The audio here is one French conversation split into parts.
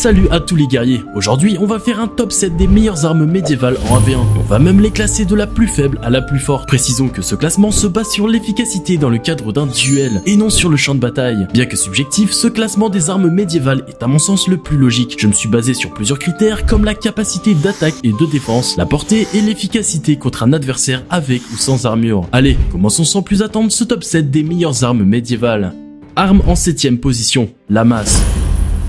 Salut à tous les guerriers, aujourd'hui on va faire un top 7 des meilleures armes médiévales en 1v1. On va même les classer de la plus faible à la plus forte. Précisons que ce classement se base sur l'efficacité dans le cadre d'un duel et non sur le champ de bataille. Bien que subjectif, ce classement des armes médiévales est à mon sens le plus logique. Je me suis basé sur plusieurs critères comme la capacité d'attaque et de défense, la portée et l'efficacité contre un adversaire avec ou sans armure. Allez, commençons sans plus attendre ce top 7 des meilleures armes médiévales. Arme en 7ème position, la masse.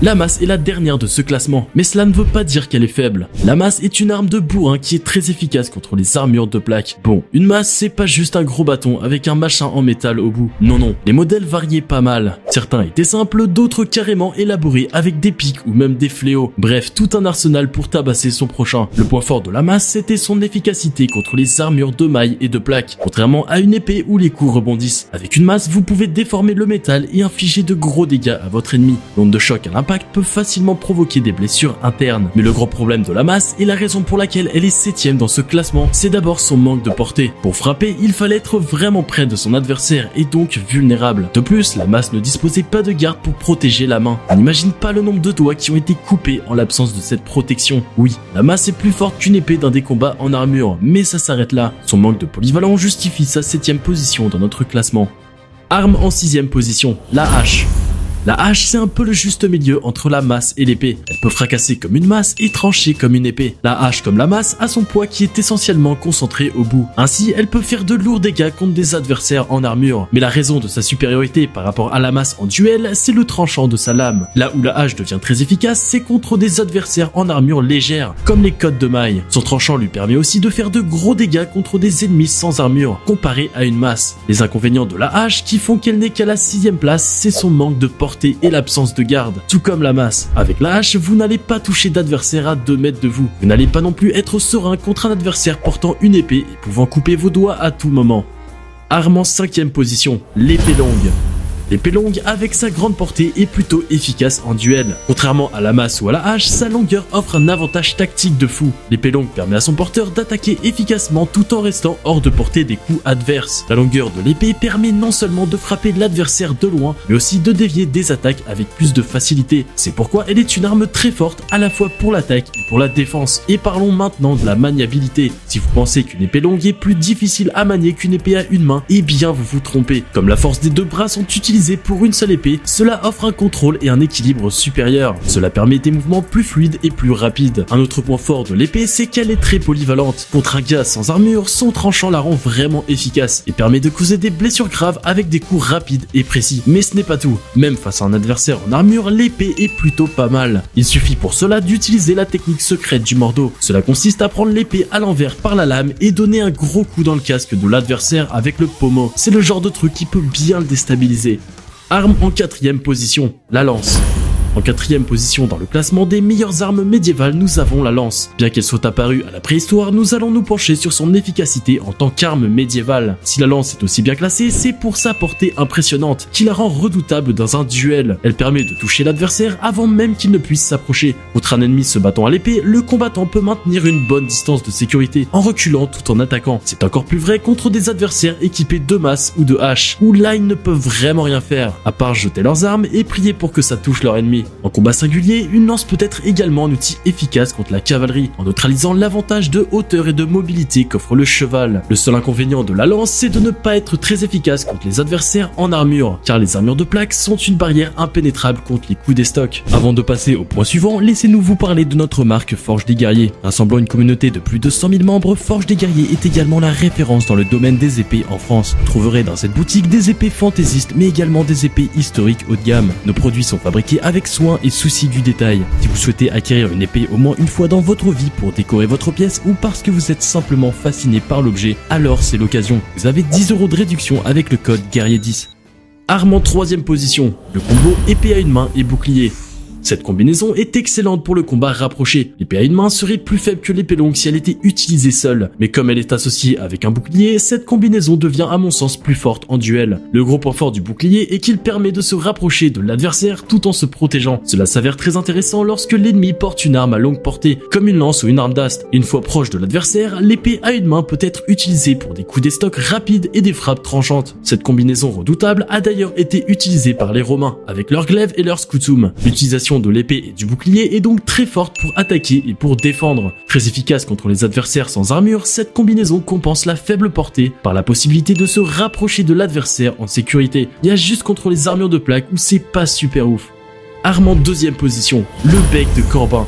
La masse est la dernière de ce classement, mais cela ne veut pas dire qu'elle est faible. La masse est une arme de bourrin qui est très efficace contre les armures de plaque. Bon, une masse c'est pas juste un gros bâton avec un machin en métal au bout. Non, les modèles variaient pas mal. Certains étaient simples, d'autres carrément élaborés avec des pics ou même des fléaux. Bref, tout un arsenal pour tabasser son prochain. Le point fort de la masse c'était son efficacité contre les armures de mailles et de plaques, contrairement à une épée où les coups rebondissent. Avec une masse, vous pouvez déformer le métal et infliger de gros dégâts à votre ennemi. L'onde de choc à l'impact peut facilement provoquer des blessures internes. Mais le gros problème de la masse et la raison pour laquelle elle est 7ème dans ce classement, c'est d'abord son manque de portée. Pour frapper, il fallait être vraiment près de son adversaire et donc vulnérable. De plus, la masse ne disposait pas de garde pour protéger la main. On n'imagine pas le nombre de doigts qui ont été coupés en l'absence de cette protection. Oui, la masse est plus forte qu'une épée dans des combats en armure, mais ça s'arrête là. Son manque de polyvalent justifie sa 7ème position dans notre classement. Arme en 6ème position, la hache. La hache, c'est un peu le juste milieu entre la masse et l'épée. Elle peut fracasser comme une masse et trancher comme une épée. La hache, comme la masse, a son poids qui est essentiellement concentré au bout. Ainsi, elle peut faire de lourds dégâts contre des adversaires en armure. Mais la raison de sa supériorité par rapport à la masse en duel, c'est le tranchant de sa lame. Là où la hache devient très efficace, c'est contre des adversaires en armure légère, comme les cottes de maille. Son tranchant lui permet aussi de faire de gros dégâts contre des ennemis sans armure, comparé à une masse. Les inconvénients de la hache qui font qu'elle n'est qu'à la 6ème place, c'est son manque de portée et l'absence de garde, tout comme la masse. Avec la hache, vous n'allez pas toucher d'adversaire à 2 mètres de vous. Vous n'allez pas non plus être serein contre un adversaire portant une épée et pouvant couper vos doigts à tout moment. Arme en 5ème position, l'épée longue. L'épée longue, avec sa grande portée, est plutôt efficace en duel. Contrairement à la masse ou à la hache, sa longueur offre un avantage tactique de fou. L'épée longue permet à son porteur d'attaquer efficacement tout en restant hors de portée des coups adverses. La longueur de l'épée permet non seulement de frapper l'adversaire de loin, mais aussi de dévier des attaques avec plus de facilité. C'est pourquoi elle est une arme très forte à la fois pour l'attaque et pour la défense. Et parlons maintenant de la maniabilité. Si vous pensez qu'une épée longue est plus difficile à manier qu'une épée à une main, eh bien vous vous trompez. Comme la force des deux bras sont utilisées pour une seule épée, cela offre un contrôle et un équilibre supérieur. Cela permet des mouvements plus fluides et plus rapides. Un autre point fort de l'épée, c'est qu'elle est très polyvalente. Contre un gars sans armure, son tranchant la rend vraiment efficace et permet de causer des blessures graves avec des coups rapides et précis. Mais ce n'est pas tout. Même face à un adversaire en armure, l'épée est plutôt pas mal. Il suffit pour cela d'utiliser la technique secrète du mordeau. Cela consiste à prendre l'épée à l'envers par la lame et donner un gros coup dans le casque de l'adversaire avec le pommeau. C'est le genre de truc qui peut bien le déstabiliser. Arme en 4ème position, la lance. En 4ème position dans le classement des meilleures armes médiévales, nous avons la lance. Bien qu'elle soit apparue à la préhistoire, nous allons nous pencher sur son efficacité en tant qu'arme médiévale. Si la lance est aussi bien classée, c'est pour sa portée impressionnante, qui la rend redoutable dans un duel. Elle permet de toucher l'adversaire avant même qu'il ne puisse s'approcher. Contre un ennemi se battant à l'épée, le combattant peut maintenir une bonne distance de sécurité, en reculant tout en attaquant. C'est encore plus vrai contre des adversaires équipés de masse ou de hache, où là ils ne peuvent vraiment rien faire, à part jeter leurs armes et prier pour que ça touche leur ennemi. En combat singulier, une lance peut être également un outil efficace contre la cavalerie, en neutralisant l'avantage de hauteur et de mobilité qu'offre le cheval. Le seul inconvénient de la lance, c'est de ne pas être très efficace contre les adversaires en armure, car les armures de plaque sont une barrière impénétrable contre les coups des stocks. Avant de passer au point suivant, laissez-nous vous parler de notre marque Forge des Guerriers. Rassemblant une communauté de plus de 100 000 membres, Forge des Guerriers est également la référence dans le domaine des épées en France. Vous trouverez dans cette boutique des épées fantaisistes, mais également des épées historiques haut de gamme. Nos produits sont fabriqués avec soin et souci du détail. Si vous souhaitez acquérir une épée au moins une fois dans votre vie pour décorer votre pièce ou parce que vous êtes simplement fasciné par l'objet, alors c'est l'occasion. Vous avez 10 € de réduction avec le code Guerrier10. Arme en 3ème position, le combo épée à une main et bouclier. Cette combinaison est excellente pour le combat rapproché. L'épée à une main serait plus faible que l'épée longue si elle était utilisée seule, mais comme elle est associée avec un bouclier, cette combinaison devient à mon sens plus forte en duel. Le gros point fort du bouclier est qu'il permet de se rapprocher de l'adversaire tout en se protégeant. Cela s'avère très intéressant lorsque l'ennemi porte une arme à longue portée, comme une lance ou une arme d'ast. Une fois proche de l'adversaire, l'épée à une main peut être utilisée pour des coups d'estoc rapides et des frappes tranchantes. Cette combinaison redoutable a d'ailleurs été utilisée par les Romains, avec leur glaive et leur scutum. L'utilisation combinaison de l'épée et du bouclier est donc très forte pour attaquer et pour défendre. Très efficace contre les adversaires sans armure, cette combinaison compense la faible portée par la possibilité de se rapprocher de l'adversaire en sécurité. Il y a juste contre les armures de plaque où c'est pas super ouf. Arme en deuxième position, le bec de Corbin.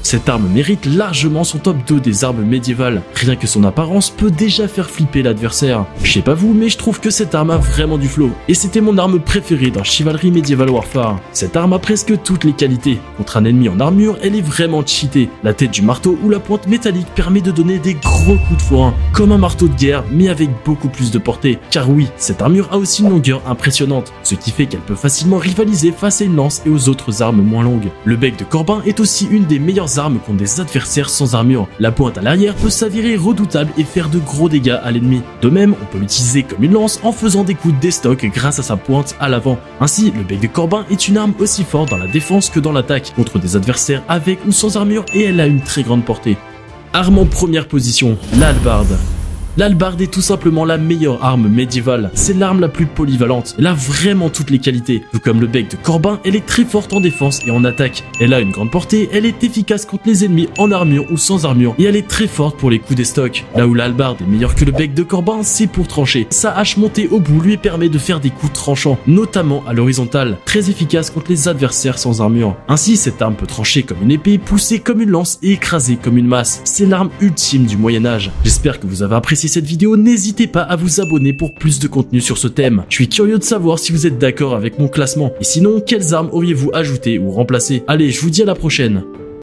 Cette arme mérite largement son top 2 des armes médiévales. Rien que son apparence peut déjà faire flipper l'adversaire. Je sais pas vous, mais je trouve que cette arme a vraiment du flow. Et c'était mon arme préférée dans Chivalry Medieval Warfare. Cette arme a presque toutes les qualités. Contre un ennemi en armure, elle est vraiment cheatée. La tête du marteau ou la pointe métallique permet de donner des gros coups de forain. Comme un marteau de guerre, mais avec beaucoup plus de portée. Car oui, cette armure a aussi une longueur impressionnante. Ce qui fait qu'elle peut facilement rivaliser face à une lance et aux autres armes moins longues. Le bec de Corbin est aussi une des meilleures armes contre des adversaires sans armure. La pointe à l'arrière peut s'avérer redoutable et faire de gros dégâts à l'ennemi. De même, on peut l'utiliser comme une lance en faisant des coups de déstock grâce à sa pointe à l'avant. Ainsi, le bec de Corbin est une arme aussi forte dans la défense que dans l'attaque, contre des adversaires avec ou sans armure, et elle a une très grande portée. Arme en première position, l'hallebarde. L'hallebarde est tout simplement la meilleure arme médiévale. C'est l'arme la plus polyvalente. Elle a vraiment toutes les qualités. Tout comme le bec de Corbin, elle est très forte en défense et en attaque. Elle a une grande portée, elle est efficace contre les ennemis en armure ou sans armure. Et elle est très forte pour les coups d'estoc. Là où l'hallebarde est meilleure que le bec de Corbin, c'est pour trancher. Sa hache montée au bout lui permet de faire des coups tranchants, notamment à l'horizontale. Très efficace contre les adversaires sans armure. Ainsi, cette arme peut trancher comme une épée, pousser comme une lance et écraser comme une masse. C'est l'arme ultime du Moyen-Âge. J'espère que vous avez apprécié cette vidéo, n'hésitez pas à vous abonner pour plus de contenu sur ce thème. Je suis curieux de savoir si vous êtes d'accord avec mon classement. Et sinon, quelles armes auriez-vous ajoutées ou remplacées? Allez, je vous dis à la prochaine.